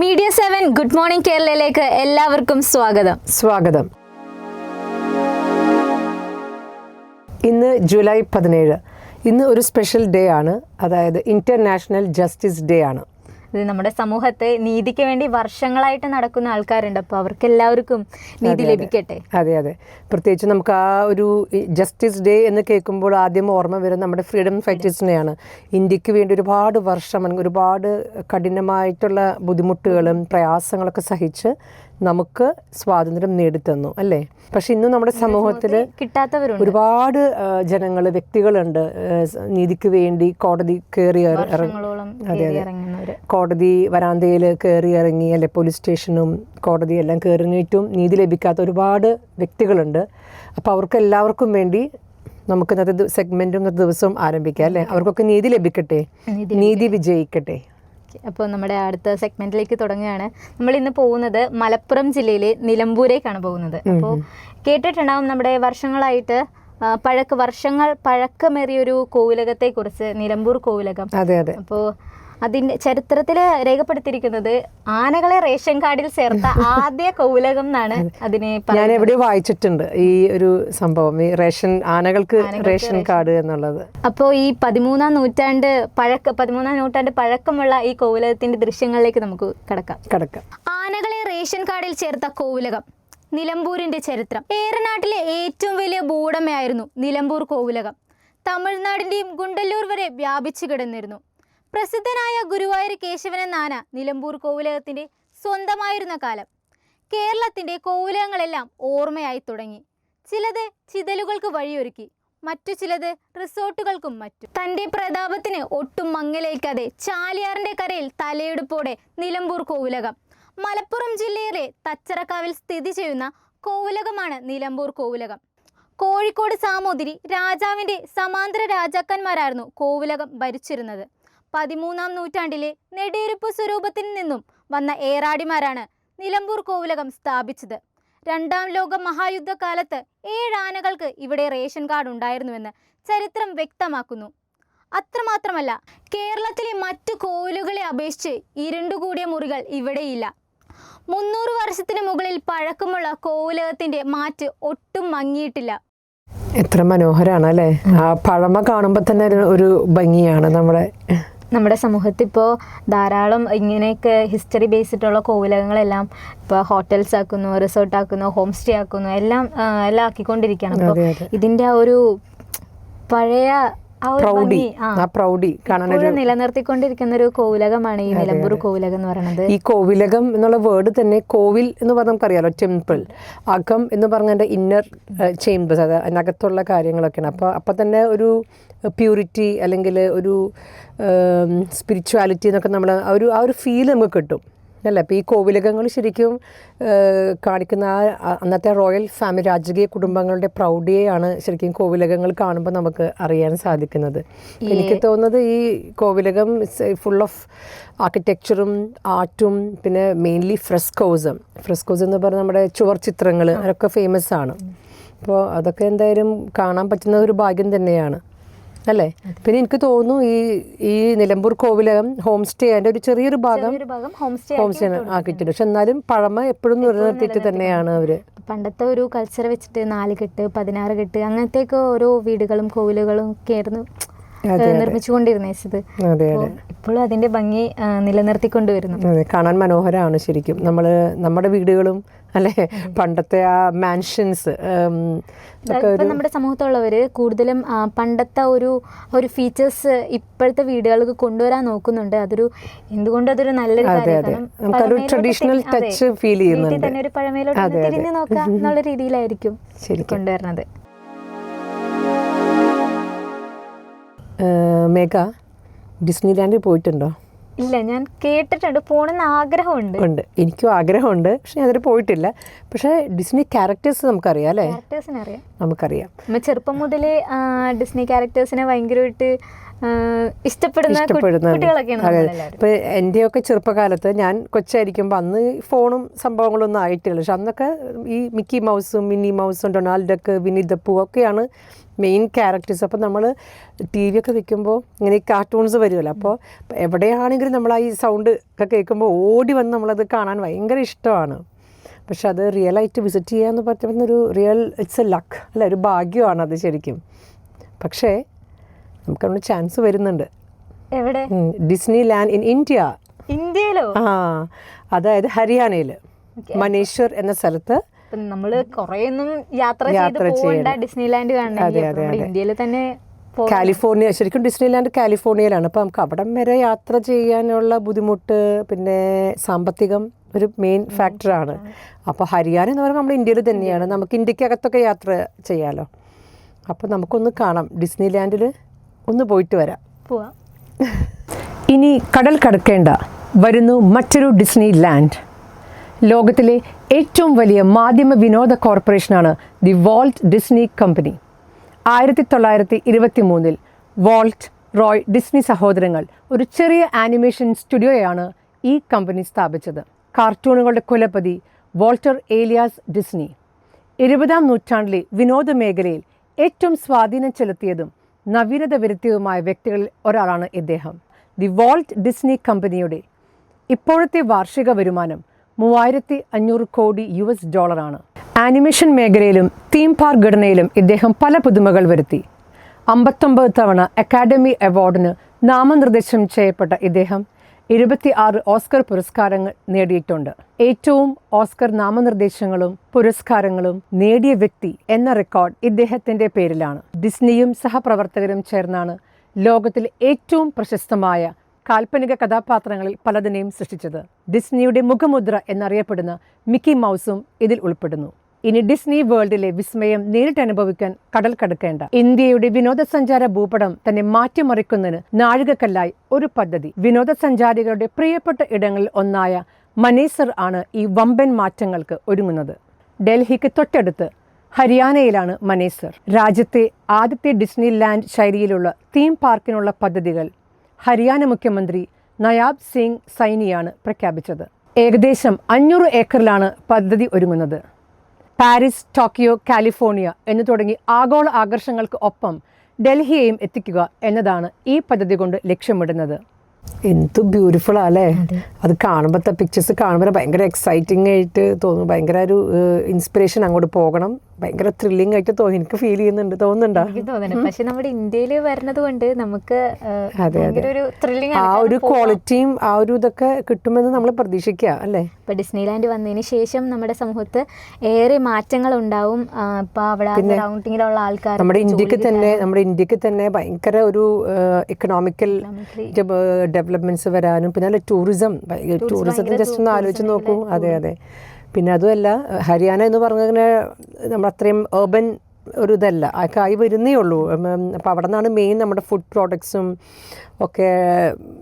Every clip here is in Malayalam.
മീഡിയ 7 ഗുഡ് മോർണിംഗ് കേരളയിലേക്ക് എല്ലാവർക്കും സ്വാഗതം. ഇന്ന് ജൂലൈ 17. ഇന്ന് ഒരു സ്പെഷ്യൽ ഡേ ആണ്, അതായത് ഇന്റർനാഷണൽ ജസ്റ്റിസ് ഡേ ആണ്. ഇത് നമ്മുടെ സമൂഹത്തെ നീതിക്ക് വേണ്ടി വർഷങ്ങളായിട്ട് നടക്കുന്ന ആൾക്കാരുണ്ട്. അപ്പോൾ അവർക്ക് എല്ലാവർക്കും നീതി ലഭിക്കട്ടെ. അതെ, പ്രത്യേകിച്ച് നമുക്ക് ആ ഒരു ജസ്റ്റിസ് ഡേ എന്ന് കേൾക്കുമ്പോൾ ആദ്യം ഓർമ്മ വരുന്നത് നമ്മുടെ ഫ്രീഡം ഫൈറ്റേഴ്സിനെയാണ്. ഇന്ത്യക്ക് വേണ്ടി ഒരുപാട് വർഷം അല്ലെങ്കിൽ ഒരുപാട് കഠിനമായിട്ടുള്ള ബുദ്ധിമുട്ടുകളും പ്രയാസങ്ങളൊക്കെ സഹിച്ച് നമുക്ക് സ്വാതന്ത്ര്യം നേടിത്തന്നു അല്ലേ. പക്ഷെ ഇന്നും നമ്മുടെ സമൂഹത്തിൽ കിട്ടാത്തവരുണ്ട്, ഒരുപാട് ജനങ്ങൾ, വ്യക്തികളുണ്ട് നീതിക്ക് വേണ്ടി കോടതി കയറി കോടതി വരാന്തയിൽ കയറി ഇറങ്ങി അല്ലെ, പോലീസ് സ്റ്റേഷനും കോടതിയെല്ലാം കയറി ഇറങ്ങിയിട്ടും നീതി ലഭിക്കാത്ത ഒരുപാട് വ്യക്തികളുണ്ട്. അപ്പോൾ അവർക്ക് എല്ലാവർക്കും വേണ്ടി നമുക്ക് ഇന്നത്തെ സെഗ്മെൻറ്റും ഇന്നത്തെ ദിവസവും ആരംഭിക്കാം അല്ലേ. അവർക്കൊക്കെ നീതി ലഭിക്കട്ടെ, നീതി വിജയിക്കട്ടെ. അപ്പോൾ നമ്മുടെ അടുത്ത സെഗ്മെന്റിലേക്ക് തുടങ്ങുകയാണ്. നമ്മൾ ഇന്ന് പോകുന്നത് മലപ്പുറം ജില്ലയിലെ നിലമ്പൂരേക്കാണ് പോകുന്നത്. അപ്പോൾ കേട്ടിട്ടുണ്ടാവും നമ്മുടെ വർഷങ്ങളായിട്ട് വർഷങ്ങൾ പഴക്കമേറിയൊരു കോവിലകത്തെ കുറിച്ച്, നിലമ്പൂർ കോവിലകം. അതെ. അപ്പോൾ അതിൻ്റെ ചരിത്രത്തിൽ രേഖപ്പെടുത്തിയിരിക്കുന്നത് ആനകളെ റേഷൻ കാർഡിൽ ചേർത്ത ആദ്യ കോവിലകം എന്നാണ് അതിനെ. ഞാൻ എവിടെയോ വായിച്ചിട്ടുണ്ട് ഈ ഒരു സംഭവം, ഈ ആനകൾക്ക് റേഷൻ കാർഡ് എന്നുള്ളത്. അപ്പോൾ ഈ 13ാം നൂറ്റാണ്ട് പഴക്കമുള്ള ഈ കോവിലകത്തിന്റെ ദൃശ്യങ്ങളിലേക്ക് നമുക്ക് കടക്കാം. ആനകളെ റേഷൻ കാർഡിൽ ചേർത്ത കോവിലകം, നിലമ്പൂരിന്റെ ചരിത്രം. ഏറനാട്ടിലെ ഏറ്റവും വലിയ ഭൂവുടമയായിരുന്നു നിലമ്പൂർ കോവിലകം. തമിഴ്നാടിന്റെയും ഗുണ്ടല്ലൂർ വരെ വ്യാപിച്ചു കിടന്നിരുന്നു. പ്രസിദ്ധനായ ഗുരുവായൂർ കേശവൻ എന്ന ആന നിലമ്പൂർ കോവിലകത്തിന്റെ സ്വന്തമായിരുന്ന കാലം കേരളത്തിന്റെ കോവിലകങ്ങളെല്ലാം ഓർമ്മയായി തുടങ്ങി. ചിലത് ചിതലുകൾക്ക് വഴിയൊരുക്കി, മറ്റു ചിലത് റിസോർട്ടുകൾക്കും മറ്റും. തന്റെ പ്രതാപത്തിന് ഒട്ടും മങ്ങലേൽക്കാതെ ചാലിയാറിന്റെ കരയിൽ തലയെടുപ്പോടെ നിലമ്പൂർ കോവിലകം. മലപ്പുറം ജില്ലയിലെ തച്ചറക്കാവിൽ സ്ഥിതി ചെയ്യുന്ന കോവിലകമാണ് നിലമ്പൂർ കോവിലകം. കോഴിക്കോട് സാമൂതിരി രാജാവിന്റെ സമാന്തര രാജാക്കന്മാരായിരുന്നു കോവിലകം ഭരിച്ചിരുന്നത്. 13ാം നൂറ്റാണ്ടിലെ നെടിയിരുപ്പ് സ്വരൂപത്തിൽ നിന്നും വന്ന ഏറാടിമാരാണ് നിലമ്പൂർ കോവിലകം സ്ഥാപിച്ചത്. 2ാം ലോക മഹായുദ്ധകാലത്ത് 7 ആനകൾക്ക് ഇവിടെ റേഷൻ കാർഡ് ഉണ്ടായിരുന്നുവെന്ന് ചരിത്രം വ്യക്തമാക്കുന്നു. അത്രമാത്രമല്ല, കേരളത്തിലെ മറ്റു കോവിലുകളെ അപേക്ഷിച്ച് ഇരുണ്ടുകൂടിയ മുറികൾ ഇവിടെയില്ല. 300 വർഷത്തിന് മുകളിൽ പഴക്കമുള്ള കോവിലകത്തിന്റെ മാറ്റ് ഒട്ടും മങ്ങിയിട്ടില്ല. എത്ര മനോഹരമാണ് അല്ലേ. ആ പഴമ കാണുമ്പോൾ തന്നെ ഒരു ഭംഗിയാണ്. നമ്മുടെ സമൂഹത്തിൽ ഇപ്പോൾ ധാരാളം ഇങ്ങനെയൊക്കെ ഹിസ്റ്ററി ബേസ്ഡുള്ള കോവിലകങ്ങളെല്ലാം ഇപ്പോൾ ഹോട്ടൽസ് ആക്കുന്നു, റിസോർട്ട് ആക്കുന്നു, ഹോം സ്റ്റേ ആക്കുന്നു, എല്ലാം ആക്കിക്കൊണ്ടിരിക്കുകയാണ്. അപ്പോൾ ഇതിൻ്റെ ആ ഒരു പഴയ നിലനിർത്തിക്കൊണ്ടിരിക്കുന്ന ഒരു കോവിലകമാണ് ഈ നിലമ്പൂർ കോവിലകം എന്ന് പറയുന്നത്. ഈ കോവിലകം എന്നുള്ള വേർഡ് തന്നെ, കോവിൽ എന്ന് പറഞ്ഞാൽ നമുക്കറിയാലോ, ടെമ്പിൾ. അകം എന്ന് പറഞ്ഞതിൻ്റെ ഇന്നർ ചേംബേഴ്സ്, അത് അതിനകത്തുള്ള കാര്യങ്ങളൊക്കെയാണ്. അപ്പോൾ തന്നെ ഒരു പ്യൂരിറ്റി അല്ലെങ്കിൽ ഒരു സ്പിരിച്വാലിറ്റി എന്നൊക്കെ നമ്മൾ ആ ഒരു ഫീൽ നമുക്ക് കിട്ടും അല്ല. അപ്പോൾ ഈ കോവിലകങ്ങൾ ശരിക്കും കാണിക്കുന്ന അന്നത്തെ റോയൽ ഫാമിലി, രാജകീയ കുടുംബങ്ങളുടെ പ്രൗഢിയെയാണ് ശരിക്കും കോവിലകങ്ങൾ കാണുമ്പോൾ നമുക്ക് അറിയാൻ സാധിക്കുന്നത്. എനിക്ക് തോന്നുന്നത് ഈ കോവിലകം ഫുൾ ഓഫ് ആർക്കിടെക്ചറും ആർട്ടും പിന്നെ മെയിൻലി ഫ്രെസ്കോസ് എന്ന് പറഞ്ഞാൽ നമ്മുടെ ചുവർ ചിത്രങ്ങൾ, അതൊക്കെ ഫേമസ് ആണ്. അപ്പോൾ അതൊക്കെ എന്തായാലും കാണാൻ പറ്റുന്ന ഒരു ഭാഗ്യം തന്നെയാണ് അല്ലേ. പിന്നെ എനിക്ക് തോന്നുന്നു ഈ നിലമ്പൂർ കോവിലകം ഹോം സ്റ്റേ അതിൻ്റെ ഒരു ചെറിയൊരു ഭാഗം ഹോം സ്റ്റേ ആക്കിയിട്ടുണ്ട്. പക്ഷെ എന്നാലും പഴമ എപ്പോഴും നിലനിർത്തിയിട്ട് തന്നെയാണ് അവര്. പണ്ടത്തെ ഒരു കൾച്ചർ വെച്ചിട്ട് 4 കെട്ട് 16 കെട്ട് അങ്ങനത്തെയൊക്കെ ഓരോ വീടുകളും കോവിലുകളും ഒക്കെ ആയിരുന്നു നിർമ്മിച്ചുകൊണ്ടിരുന്നത്. ഇപ്പോഴും അതിന്റെ ഭംഗി നിലനിർത്തിക്കൊണ്ടുവരുന്നു. കാണാൻ മനോഹരമാണ് ശരിക്കും. നമ്മുടെ വീടുകളും അല്ലെ, പണ്ടത്തെ ആ മാൻഷൻസ്. നമ്മുടെ സമൂഹത്തുള്ളവര് കൂടുതലും പണ്ടത്തെ ഒരു ഫീച്ചേഴ്സ് ഇപ്പോഴത്തെ വീടുകൾക്ക് കൊണ്ടുവരാൻ നോക്കുന്നുണ്ട്. അതൊരു നല്ലൊരു കാര്യമാണ്. ട്രഡീഷണൽ ടച്ച് ഫീൽ ചെയ്യുന്നുണ്ട്. തന്നെ ഒരു പഴമയിലോട്ട് തിരിഞ്ഞു നോക്കാം എന്നുള്ള രീതിയിലായിരിക്കും കൊണ്ടുവരുന്നത്. മേഘ, ഡിസ്നി ലാൻഡിൽ പോയിട്ടുണ്ടോ? ഇല്ല, ഞാൻ കേട്ടിട്ടുണ്ട്, പോകണമെന്ന് ആഗ്രഹമുണ്ട്. എനിക്കും ആഗ്രഹമുണ്ട്, പക്ഷെ ഞാൻ അതിൽ പോയിട്ടില്ല. പക്ഷേ ഡിസ്നി ക്യാരക്ടേഴ്സ് നമുക്കറിയാം അല്ലേ. ക്യാരക്ടേഴ്സിനെ അറിയാം, നമുക്കറിയാം. ചെറുപ്പം മുതലേ ഡിസ്നി ക്യാരക്ടേഴ്സിനെ ഭയങ്കരമായിട്ട് ഇഷ്ടപ്പെടുന്ന കുട്ടികളൊക്കെയാണ് നമ്മളെല്ലാവരും. ഇപ്പോൾ എൻ്റെയൊക്കെ ചെറുപ്പകാലത്ത് ഞാൻ കൊച്ചായിരിക്കുമ്പോൾ അന്ന് ഫോണും സംഭവങ്ങളൊന്നും ആയിട്ടില്ല. പക്ഷെ അന്നൊക്കെ ഈ മിക്കി മൗസും മിന്നി മൗസും ഡൊണാൾഡ് ഡക്ക് വിനി ദ പൂ ഒക്കെയാണ് മെയിൻ ക്യാരക്ടേഴ്സ്. അപ്പോൾ നമ്മൾ ടി വി ഒക്കെ വെക്കുമ്പോൾ ഇങ്ങനെ ഈ കാർട്ടൂൺസ് വരുമല്ലോ, അപ്പോൾ എവിടെയാണെങ്കിലും നമ്മൾ ആ ഈ സൗണ്ട് ഒക്കെ കേൾക്കുമ്പോൾ ഓടി വന്ന് നമ്മളത് കാണാൻ ഭയങ്കര ഇഷ്ടമാണ്. പക്ഷെ അത് റിയലായിട്ട് വിസിറ്റ് ചെയ്യാന്ന് പറയുന്നൊരു റിയൽ ഇറ്റ്സ് എ ലക്ക് അല്ല, ഒരു ഭാഗ്യമാണത് ശരിക്കും. പക്ഷേ നമുക്കവിടെ ചാൻസ് വരുന്നുണ്ട്. എവിടെ? ഡിസ്നി ലാൻഡ് ഇൻ ഇന്ത്യയിലോ? അതായത് ഹരിയാനയിൽ മനേശ്വർ എന്ന സ്ഥലത്ത്. നമ്മള് കുറേയൊന്നും യാത്ര ചെയ്ത് ഡിസ്നിലാൻഡ് കാണണമെങ്കിൽ ഇന്ത്യയിൽ തന്നെ കാലിഫോർണിയ, ശരിക്കും ഡിസ്നിലാൻഡ് കാലിഫോർണിയയിലാണ്. അപ്പോൾ നമുക്ക് അവിടം വരെ യാത്ര ചെയ്യാനുള്ള ബുദ്ധിമുട്ട്, പിന്നെ സാമ്പത്തികം ഒരു മെയിൻ ഫാക്ടറാണ്. അപ്പോൾ ഹരിയാന എന്ന് പറയുമ്പോൾ നമ്മൾ ഇന്ത്യയിൽ തന്നെയാണ്, നമുക്ക് ഇന്ത്യക്കകത്തൊക്കെ യാത്ര ചെയ്യാമല്ലോ. അപ്പോൾ നമുക്കൊന്ന് കാണാം, ഡിസ്നിലാൻഡിൽ ഒന്ന് പോയിട്ട് വരാം. പോവാം. ഇനി കടൽ കടക്കേണ്ട, വരുന്നു മറ്റൊരു ഡിസ്നി ലാൻഡ്. ലോകത്തിലെ ഏറ്റവും വലിയ മാധ്യമ വിനോദ കോർപ്പറേഷനാണ് the Walt Disney company. 1923 Walt, Roy Disney സഹോദരങ്ങൾ ഒരു ചെറിയ ആനിമേഷൻ സ്റ്റുഡിയോയാണ് ഈ കമ്പനി സ്ഥാപിച്ചത്. കാർട്ടൂണുകളുടെ കുലപതി വാൾട്ടർ ഏലിയാസ് ഡിസ്നി 20-ാം നൂറ്റാണ്ടിലെ വിനോദ മേഖലയിൽ ഏറ്റവും സ്വാധീനം ചെലുത്തിയതും നവീനത വരുത്തിയതുമായ വ്യക്തികളിൽ ഒരാളാണ് ഇദ്ദേഹം. ദി വാൾട്ട് ഡിസ്നി കമ്പനിയുടെ ഇപ്പോഴത്തെ വാർഷിക വരുമാനം $3,500 കോടി ആണ്. ആനിമേഷൻ മേഖലയിലും തീം പാർക്ക് ഘടനയിലും ഇദ്ദേഹം പല പുതുമകൾ വരുത്തി. 59 തവണ അക്കാഡമി അവാർഡിന് നാമനിർദ്ദേശം ചെയ്യപ്പെട്ട ഇദ്ദേഹം 26 ഓസ്കർ പുരസ്കാരങ്ങൾ നേടിയിട്ടുണ്ട്. ഏറ്റവും ഓസ്കർ നാമനിർദ്ദേശങ്ങളും പുരസ്കാരങ്ങളും നേടിയ വ്യക്തി എന്ന റെക്കോർഡ് ഇദ്ദേഹത്തിൻ്റെ പേരിലാണ്. ഡിസ്നിയും സഹപ്രവർത്തകരും ചേർന്നാണ് ലോകത്തിലെ ഏറ്റവും പ്രശസ്തമായ കാൽപ്പനിക കഥാപാത്രങ്ങളിൽ പലതിനെയും സൃഷ്ടിച്ചത്. ഡിസ്നിയുടെ മുഖമുദ്ര എന്നറിയപ്പെടുന്ന മിക്കി മൗസും ഇതിൽ ഉൾപ്പെടുന്നു. ഇനി ഡിസ്നി വേൾഡിലെ വിസ്മയം നേരിട്ട് അനുഭവിക്കാൻ കടൽ കടക്കേണ്ട. ഇന്ത്യയുടെ വിനോദസഞ്ചാര ഭൂപടം തന്നെ മാറ്റിമറിക്കുന്നതിന് നാഴികക്കല്ലായി ഒരു പദ്ധതി. വിനോദസഞ്ചാരികളുടെ പ്രിയപ്പെട്ട ഇടങ്ങളിൽ ഒന്നായ മനേസർ ആണ് ഈ വമ്പൻ മാറ്റങ്ങൾക്ക് ഒരുങ്ങുന്നത്. ഡൽഹിക്ക് തൊട്ടടുത്ത് ഹരിയാനയിലാണ് മനേസർ. രാജ്യത്തെ ആദ്യത്തെ ഡിസ്നി ലാൻഡ് ശൈലിയിലുള്ള തീം പാർക്കിനുള്ള പദ്ധതികൾ ഹരിയാന മുഖ്യമന്ത്രി നയാബ് സിംഗ് സൈനിയാണ് പ്രഖ്യാപിച്ചത്. ഏകദേശം 500 ഏക്കറിലാണ് പദ്ധതി ഒരുങ്ങുന്നത്. പാരീസ്, ടോക്കിയോ, കാലിഫോർണിയ എന്നു തുടങ്ങി ആഗോള ആകർഷങ്ങൾക്ക് ഒപ്പം ഡൽഹിയെയും എത്തിക്കുക എന്നതാണ് ഈ പദ്ധതി കൊണ്ട് ലക്ഷ്യമിടുന്നത്. എന്ത് ബ്യൂട്ടിഫുൾ അല്ലേ! അത് കാണുമ്പോഴത്തെ പിക്ചേഴ്സ് കാണുമ്പോൾ ഭയങ്കര എക്സൈറ്റിംഗ് ആയിട്ട് തോന്നും. ഭയങ്കര ഒരു ഇൻസ്പിറേഷൻ, അങ്ങോട്ട് പോകണം, ഭയങ്കര ത്രില്ലിംഗ് ആയിട്ട് തോന്നി. എനിക്ക് ഫീൽ ചെയ്യുന്നുണ്ട്. തോന്നുന്നുണ്ടോ? പക്ഷെ നമ്മുടെ ഇന്ത്യയിൽ വരുന്നത് കൊണ്ട് നമുക്ക് ആ ഒരു ക്വാളിറ്റിയും ആ ഒരു ഇതൊക്കെ കിട്ടുമെന്ന് നമ്മൾ പ്രതീക്ഷിക്കുക അല്ലേ? ഇപ്പൊ ഡിസ്നിലാൻഡ് വന്നതിന് ശേഷം നമ്മുടെ സമൂഹത്ത് ഏറെ മാറ്റങ്ങൾ ഉണ്ടാവും. ഇപ്പൊ അവിടെ സറൗണ്ടിങ്ങിലുള്ള ആൾക്കാർ, നമ്മുടെ ഇന്ത്യക്ക് തന്നെ ഭയങ്കര ഒരു എക്കണോമിക്കൽ ഡെവലപ്മെന്റ്സ് വരാനും, പിന്നെ ടൂറിസത്തിന് ജസ്റ്റ് ഒന്ന് ആലോചിച്ച് നോക്കൂ. അതെ. പിന്നെ അതുമല്ല, ഹരിയാന എന്ന് പറഞ്ഞാൽ നമ്മൾ അത്രയും ഏർബൻ ഒരു ഇതല്ല, ഒക്കെ ആയി വരുന്നേ ഉള്ളൂ. അപ്പോൾ അവിടെ നിന്നാണ് മെയിൻ നമ്മുടെ ഫുഡ് പ്രോഡക്ട്സും ഒക്കെ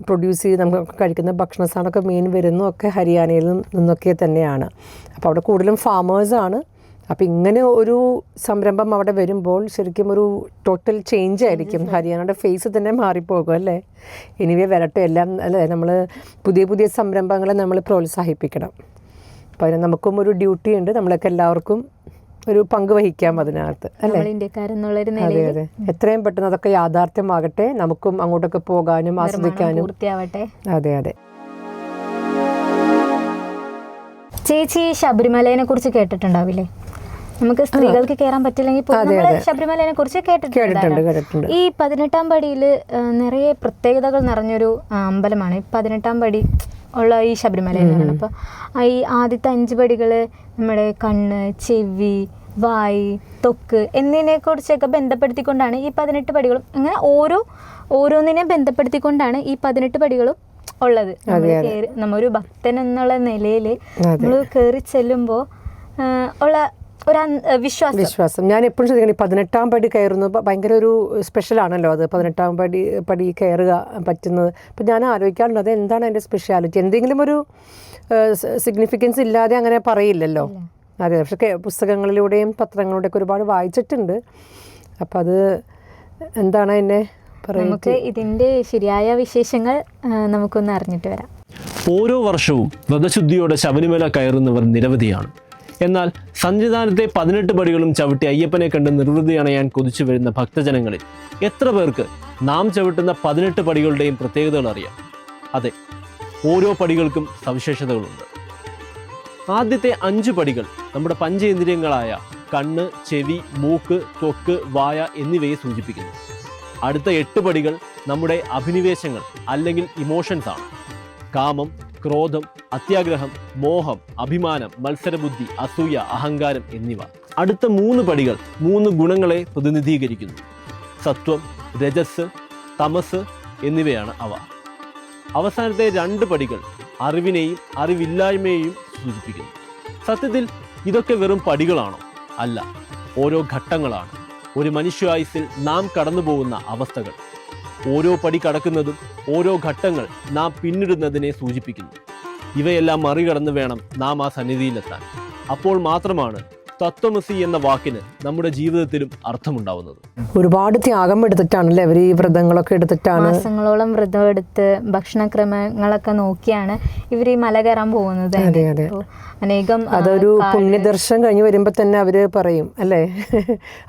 പ്രൊഡ്യൂസ് ചെയ്ത് നമുക്ക് കഴിക്കുന്ന ഭക്ഷണ സാധനമൊക്കെ മെയിൻ വരുന്നതൊക്കെ ഹരിയാനയിൽ നിന്നൊക്കെ തന്നെയാണ്. അപ്പോൾ അവിടെ കൂടുതലും ഫാമേഴ്സാണ്. അപ്പോൾ ഇങ്ങനെ ഒരു സംരംഭം അവിടെ വരുമ്പോൾ ശരിക്കും ഒരു ടോട്ടൽ ചേഞ്ച് ആയിരിക്കും. ഹരിയാനയുടെ ഫേസ് തന്നെ മാറിപ്പോകും അല്ലേ? എനിവേ വരട്ടെ, എല്ലാം അല്ലേ? നമ്മൾ പുതിയ സംരംഭങ്ങളെ നമ്മൾ പ്രോത്സാഹിപ്പിക്കണം. അപ്പോൾ അതിന് നമുക്കും ഒരു ഡ്യൂട്ടി ഉണ്ട്. നമ്മളൊക്കെ എല്ലാവർക്കും ഒരു പങ്ക് വഹിക്കാം അതിനകത്ത് അല്ലേ? അതെ. എത്രയും പെട്ടെന്ന് അതൊക്കെ യാഥാർത്ഥ്യമാകട്ടെ, നമുക്കും അങ്ങോട്ടൊക്കെ പോകാനും ആസ്വദിക്കാനും. അതെ. ചേച്ചി ശബരിമലയെ കുറിച്ച് കേട്ടിട്ടുണ്ടാവില്ലേ? നമുക്ക് സ്ത്രീകൾക്ക് കയറാൻ പറ്റില്ലെങ്കിൽ ശബരിമലയെ കുറിച്ച് കേട്ടിട്ടുണ്ട്. ഈ 18-ാം പടിയിൽ നിറയെ പ്രത്യേകതകൾ നിറഞ്ഞൊരു അമ്പലമാണ് 18-ാം പടി ഉള്ള ഈ ശബരിമല എന്ന് പറയുന്നത്. അപ്പോൾ ഈ ആദ്യത്തെ 5 പടികൾ നമ്മുടെ കണ്ണ്, ചെവി, വായ്, ത്വക്ക് എന്നതിനെ കുറിച്ചൊക്കെ ബന്ധപ്പെടുത്തിക്കൊണ്ടാണ് ഈ 18 പടികളും. അങ്ങനെ ഓരോന്നിനെ ബന്ധപ്പെടുത്തിക്കൊണ്ടാണ് ഈ 18 പടികളും ഉള്ളത്. നമ്മൊരു ഭക്തൻ എന്നുള്ള നിലയിൽ നമ്മൾ കയറി ചെല്ലുമ്പോൾ ഉള്ള ഒരു വിശ്വാസം. ഞാൻ എപ്പോഴും ശ്രദ്ധിക്കണം, 18-ാം പടി കയറുന്നത് ഭയങ്കര ഒരു സ്പെഷ്യലാണല്ലോ. അത് 18-ാം പടി കയറുക പറ്റുന്നത്. അപ്പം ഞാൻ ആലോചിക്കാറുണ്ട്, അത് എന്താണ് അതിൻ്റെ സ്പെഷ്യാലിറ്റി? എന്തെങ്കിലും ഒരു സിഗ്നിഫിക്കൻസ് ഇല്ലാതെ അങ്ങനെ പറയില്ലല്ലോ. അതെ. പക്ഷെ പുസ്തകങ്ങളിലൂടെയും പത്രങ്ങളിലൂടെയൊക്കെ ഒരുപാട് വായിച്ചിട്ടുണ്ട്. അപ്പം അത് എന്താണ് അതിൻ്റെ നമുക്ക് ഇതിന്റെ ശരിയായ വിശേഷങ്ങൾ നമുക്കൊന്ന് അറിഞ്ഞിട്ട് വരാം. ഓരോ വർഷവും വ്രതശുദ്ധിയോടെ ശബരിമല കയറുന്നവർ നിരവധിയാണ്. എന്നാൽ സന്നിധാനത്തെ 18 പടികളും ചവിട്ടി അയ്യപ്പനെ കണ്ട് നിർവൃതി അണയാൻ കൊതിച്ചു വരുന്ന ഭക്തജനങ്ങളിൽ എത്ര പേർക്ക് നാം ചവിട്ടുന്ന 18 പടികളുടെയും പ്രത്യേകതകൾ അറിയാം? അതെ, ഓരോ പടികൾക്കും സവിശേഷതകളുണ്ട്. ആദ്യത്തെ 5 പടികൾ നമ്മുടെ പഞ്ചേന്ദ്രിയങ്ങളായ കണ്ണ്, ചെവി, മൂക്ക്, ത്വക്ക്, വായ എന്നിവയെ സൂചിപ്പിക്കുന്നു. അടുത്ത 8 പടികൾ നമ്മുടെ അഭിനിവേശങ്ങൾ അല്ലെങ്കിൽ ഇമോഷൻസ് ആണ്. കാമം, ക്രോധം, അത്യാഗ്രഹം, മോഹം, അഭിമാനം, മത്സരബുദ്ധി, അസൂയ, അഹങ്കാരം എന്നിവ. അടുത്ത 3 പടികൾ 3 ഗുണങ്ങളെ പ്രതിനിധീകരിക്കുന്നു. സത്വം, രജസ്, തമസ് എന്നിവയാണ് അവ. അവസാനത്തെ 2 പടികൾ അറിവിനെയും അറിവില്ലായ്മയെയും സൂചിപ്പിക്കുന്നു. സത്യത്തിൽ ഇതൊക്കെ വെറും പടികളാണോ? അല്ല, ഓരോ ഘട്ടങ്ങളാണ്. ഒരു മനുഷ്യായുസ്സിൽ നാം കടന്നു പോകുന്ന അവസ്ഥകൾ. ഓരോ പടി കടക്കുന്നതും ഓരോ ഘട്ടങ്ങൾ നാം പിന്നിടുന്നതിനെ സൂചിപ്പിക്കുന്നു. ഇവയെല്ലാം മറികടന്ന് വേണം നാം ആ സന്നിധിയിലെത്താൻ. അപ്പോൾ മാത്രമാണ് തത്വമസി എന്ന വാക്കിന് നമ്മുടെ ജീവിതത്തിലും അർത്ഥമുണ്ടാവുന്നത്. ഒരുപാട് ത്യാഗം എടുത്തിട്ടാണല്ലേ അവർ ഈ വ്രതങ്ങളൊക്കെ എടുത്തിട്ടാണ്, മാസങ്ങളോളം വ്രതം എടുത്ത് ഭക്ഷണക്രമങ്ങളൊക്കെ നോക്കിയാണ് ഇവർ ഈ മല കയറാൻ പോകുന്നത്. അതെ അതെ, അനേകം അതൊരു പുണ്യദർശനം കഴിഞ്ഞ് വരുമ്പോൾ തന്നെ അവർ പറയും അല്ലേ,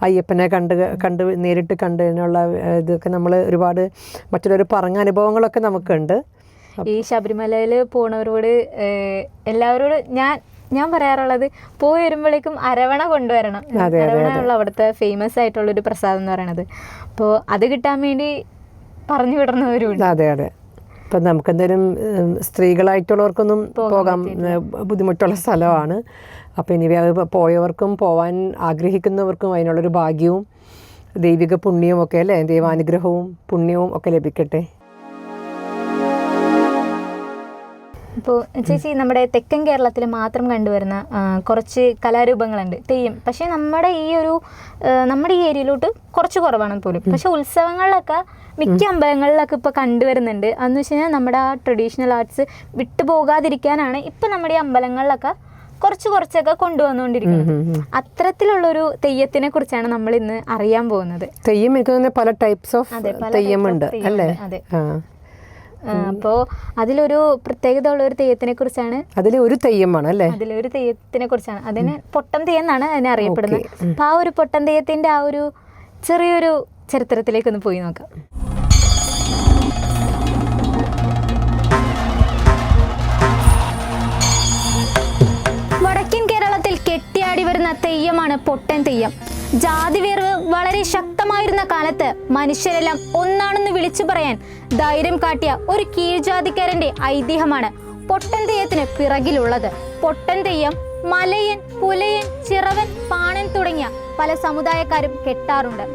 അയ്യപ്പനെ കണ്ട് നേരിട്ട് കണ്ടതിനുള്ള ഇതൊക്കെ നമ്മൾ ഒരുപാട് മറ്റുള്ളവർ പറഞ്ഞ അനുഭവങ്ങളൊക്കെ നമുക്കുണ്ട്. ഈ ശബരിമലയിൽ പോണവരോട് എല്ലാവരോടും ഞാൻ പറയാറുള്ളത്, പോയി വരുമ്പോഴേക്കും അരവണ കൊണ്ടുവരണം. അരവണയുള്ള അവിടുത്തെ ഫേമസ് ആയിട്ടുള്ളൊരു പ്രസാദം എന്ന് പറയണത്. അപ്പോൾ അത് കിട്ടാൻ വേണ്ടി പറഞ്ഞു വിടുന്നവരുണ്ട്. അതെ അതെ, ഇപ്പം നമുക്കെന്തായാലും സ്ത്രീകളായിട്ടുള്ളവർക്കൊന്നും പോകാൻ ബുദ്ധിമുട്ടുള്ള സ്ഥലമാണ്. അപ്പോൾ ഇനി പോയവർക്കും പോവാൻ ആഗ്രഹിക്കുന്നവർക്കും അതിനുള്ളൊരു ഭാഗ്യവും ദൈവിക പുണ്യവും ഒക്കെ അല്ലേ, ദൈവാനുഗ്രഹവും പുണ്യവും ഒക്കെ ലഭിക്കട്ടെ. ഇപ്പോൾ ചേച്ചി, നമ്മുടെ തെക്കൻ കേരളത്തിൽ മാത്രം കണ്ടുവരുന്ന കുറച്ച് കലാരൂപങ്ങളുണ്ട്, തെയ്യം. പക്ഷേ നമ്മുടെ ഈ ഏരിയയിലോട്ട് കുറച്ച് കുറവാണ് പോലും. പക്ഷെ ഉത്സവങ്ങളിലൊക്കെ മിക്ക അമ്പലങ്ങളിലൊക്കെ ഇപ്പോൾ കണ്ടുവരുന്നുണ്ട്. അതെന്ന് വെച്ച് കഴിഞ്ഞാൽ നമ്മുടെ ആ ട്രഡീഷണൽ ആർട്സ് വിട്ടുപോകാതിരിക്കാനാണ് ഇപ്പം നമ്മുടെ ഈ അമ്പലങ്ങളിലൊക്കെ കുറച്ചൊക്കെ കൊണ്ടുവന്നുകൊണ്ടിരിക്കുന്നത്. അത്രത്തിലുള്ളൊരു തെയ്യത്തിനെ കുറിച്ചാണ് നമ്മൾ ഇന്ന് അറിയാൻ പോകുന്നത്. തെയ്യം എനിക്ക് പല ടൈപ്സ് ഓഫ് തെയ്യമുണ്ട് അല്ലേ? അതെ. അപ്പോൾ അതിലൊരു പ്രത്യേകത ഉള്ള ഒരു തെയ്യത്തിനെ കുറിച്ചാണ്. അതിലൊരു തെയ്യമാണ് അല്ലേ? അതിലൊരു തെയ്യത്തിനെ കുറിച്ചാണ്. അതിന് പൊട്ടൻ തെയ്യം എന്നാണ് അതിനെ അറിയപ്പെടുന്നത്. അപ്പോൾ ആ ഒരു പൊട്ടൻ തെയ്യത്തിന്റെ ആ ഒരു ചെറിയൊരു ചരിത്രത്തിലേക്കൊന്ന് പോയി നോക്കാം. വടക്കൻ കേരളത്തിൽ കെട്ടിയാടി വരുന്ന തെയ്യമാണ് പൊട്ടൻ തെയ്യം. ജാതിവേർവ് വളരെ ശക്തമായിരുന്ന കാലത്ത് മനുഷ്യരെല്ലാം ഒന്നാണെന്ന് വിളിച്ചു പറയാൻ ധൈര്യം കാട്ടിയ ഒരു കീഴ്ജാതിക്കാരന്റെ ഐതിഹ്യമാണ് പൊട്ടൻ തെയ്യത്തിന് പിറകിലുള്ളത്. പൊട്ടൻ തെയ്യം മലയൻ, പുലയൻ, ചിറവൻ, പാണൻ തുടങ്ങിയ പല സമുദായക്കാരും കെട്ടാറുണ്ട്.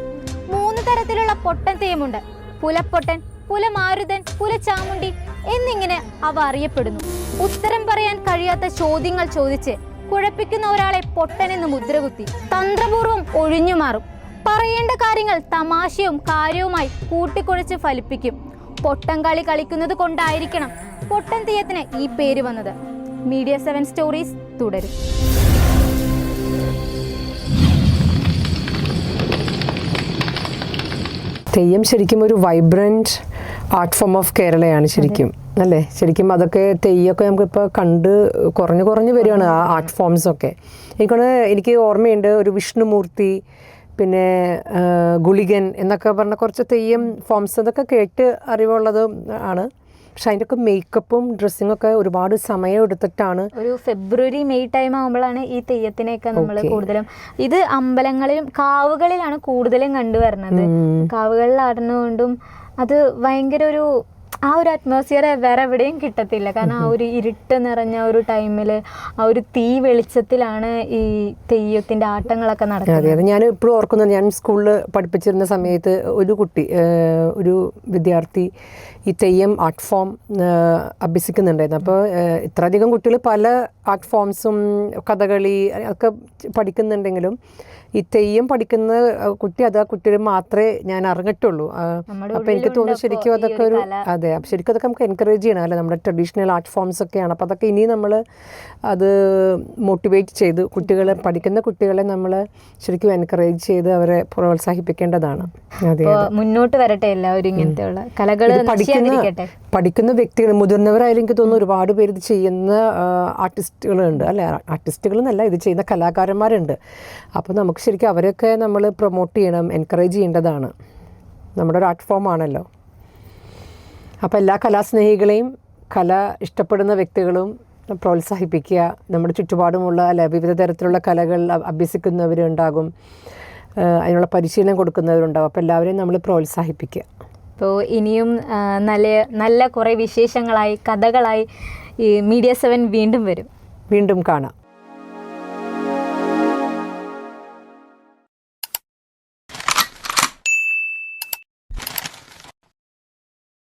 3 തരത്തിലുള്ള പൊട്ടൻ തെയ്യമുണ്ട്. പുലപ്പൊട്ടൻ, പുലമാരുതൻ, പുലചാമുണ്ടി എന്നിങ്ങനെ അവ അറിയപ്പെടുന്നു. ഉത്തരം പറയാൻ കഴിയാത്ത ചോദ്യങ്ങൾ ചോദിച്ച് കുഴപ്പിക്കുന്ന ഒരാളെ പൊട്ടനെന്ന് മുദ്രകുത്തി തന്ത്രപൂർവ്വം ഒഴിഞ്ഞു മാറും. പറയേണ്ട കാര്യങ്ങൾ തമാശയും കാര്യവുമായി കൂട്ടിക്കുഴച്ച് ഫലിപ്പിക്കും. പൊട്ടൻ കളി കളിക്കുന്നത് കൊണ്ടായിരിക്കണം പൊട്ടൻ തെയ്യത്തിന് ഈ പേര് വന്നത്. മീഡിയ 7 സ്റ്റോറീസ് തുടരും. തെയ്യം ശരിക്കും ഒരു വൈബ്രൻറ്റ് ആർട്ട് ഫോം ഓഫ് കേരളയാണ് ശരിക്കും അല്ലേ? ശരിക്കും അതൊക്കെ തെയ്യമൊക്കെ നമുക്കിപ്പോൾ കുറഞ്ഞു വരികയാണ് ആ ആർട്ട് ഫോംസൊക്കെ. എനിക്ക് ഓർമ്മയുണ്ട്, ഒരു വിഷ്ണുമൂർത്തി, പിന്നെ ഗുളികൻ എന്നൊക്കെ പറഞ്ഞ കുറച്ച് തെയ്യം ഫോംസ് അതൊക്കെ കേട്ട് അറിവുള്ളത് ആണ്. പക്ഷെ അതിൻ്റെ ഒക്കെ മേക്കപ്പും ഡ്രസ്സിങ്ങും ഒക്കെ ഒരുപാട് സമയം എടുത്തിട്ടാണ്. ഒരു ഫെബ്രുവരി മെയ് ടൈം ആകുമ്പോഴാണ് ഈ തെയ്യത്തിനെയൊക്കെ നമ്മൾ കൂടുതലും ഇത് അമ്പലങ്ങളിലും കാവുകളിലാണ് കൂടുതലും കണ്ടുവരുന്നത്. കാവുകളിൽ ആടുന്നതുകൊണ്ടും അത് ഭയങ്കര ആ ഒരു അറ്റ്മോസ്ഫിയർ വേറെ എവിടെയും കിട്ടത്തില്ല. കാരണം ആ ഒരു ഇരുട്ട് നിറഞ്ഞ ഒരു ടൈമിൽ ആ ഒരു തീ വെളിച്ചത്തിലാണ് ഈ തെയ്യത്തിൻ്റെ ആട്ടങ്ങളൊക്കെ നടക്കുന്നത്. അതെ, ഞാൻ ഇപ്പോഴും ഓർക്കുന്നത്, ഞാൻ സ്കൂളിൽ പഠിപ്പിച്ചിരുന്ന സമയത്ത് ഒരു വിദ്യാർത്ഥി ഈ തെയ്യം ആർട്ട് ഫോം അഭ്യസിക്കുന്നുണ്ടായിരുന്നു. അപ്പോൾ ഇത്രയധികം കുട്ടികൾ പല ആർട്ട് ഫോംസും കഥകളി ഒക്കെ പഠിക്കുന്നുണ്ടെങ്കിലും ഈ തെയ്യം പഠിക്കുന്ന കുട്ടി ആ കുട്ടികൾ മാത്രമേ ഞാൻ അറിഞ്ഞിട്ടുള്ളൂ. അപ്പം എനിക്ക് തോന്നുന്നു ശരിക്കും അതൊക്കെ അതെ അപ്പോൾ ശരിക്കും അതൊക്കെ നമുക്ക് എൻകറേജ് ചെയ്യണം അല്ലേ, നമ്മുടെ ട്രഡീഷണൽ ആർട്ട് ഫോംസ് ഒക്കെയാണ്. അപ്പോൾ അതൊക്കെ ഇനി നമ്മൾ അത് മോട്ടിവേറ്റ് ചെയ്ത് പഠിക്കുന്ന കുട്ടികളെ നമ്മൾ ശരിക്കും എൻകറേജ് ചെയ്ത് അവരെ പ്രോത്സാഹിപ്പിക്കേണ്ടതാണ്. അതെ, മുന്നോട്ട് വരട്ടെ എല്ലാവരും ഇങ്ങനത്തെയുള്ള കലകൾ പഠിക്കുന്ന വ്യക്തികൾ, മുതിർന്നവരായാലും എനിക്ക് തോന്നുന്നു ഒരുപാട് പേര് ഇത് ചെയ്യുന്ന ആർട്ടിസ്റ്റുകളുണ്ട് അല്ലേ, ആർട്ടിസ്റ്റുകൾ എന്നല്ല, ഇത് ചെയ്യുന്ന കലാകാരന്മാരുണ്ട്. അപ്പോൾ നമുക്ക് ശരിക്കും അവരൊക്കെ നമ്മൾ പ്രൊമോട്ട് ചെയ്യണം, എൻകറേജ് ചെയ്യേണ്ടതാണ്. നമ്മുടെ ഒരു ആർട്ട് ഫോം ആണല്ലോ. അപ്പോൾ എല്ലാ കലാസ്നേഹികളെയും, കല ഇഷ്ടപ്പെടുന്ന വ്യക്തികളും പ്രോത്സാഹിപ്പിക്കുക. നമ്മുടെ ചുറ്റുപാടുമുള്ള അല്ലെ വിവിധ തരത്തിലുള്ള കലകൾ അഭ്യസിക്കുന്നവരുണ്ടാകും, അതിനുള്ള പരിശീലനം കൊടുക്കുന്നവരുണ്ടാകും. അപ്പോൾ എല്ലാവരെയും നമ്മൾ പ്രോത്സാഹിപ്പിക്കുക. അപ്പോൾ ഇനിയും നല്ല കുറേ വിശേഷങ്ങളായി, കഥകളായി ഈ മീഡിയ 7 വീണ്ടും വരും. വീണ്ടും കാണാം.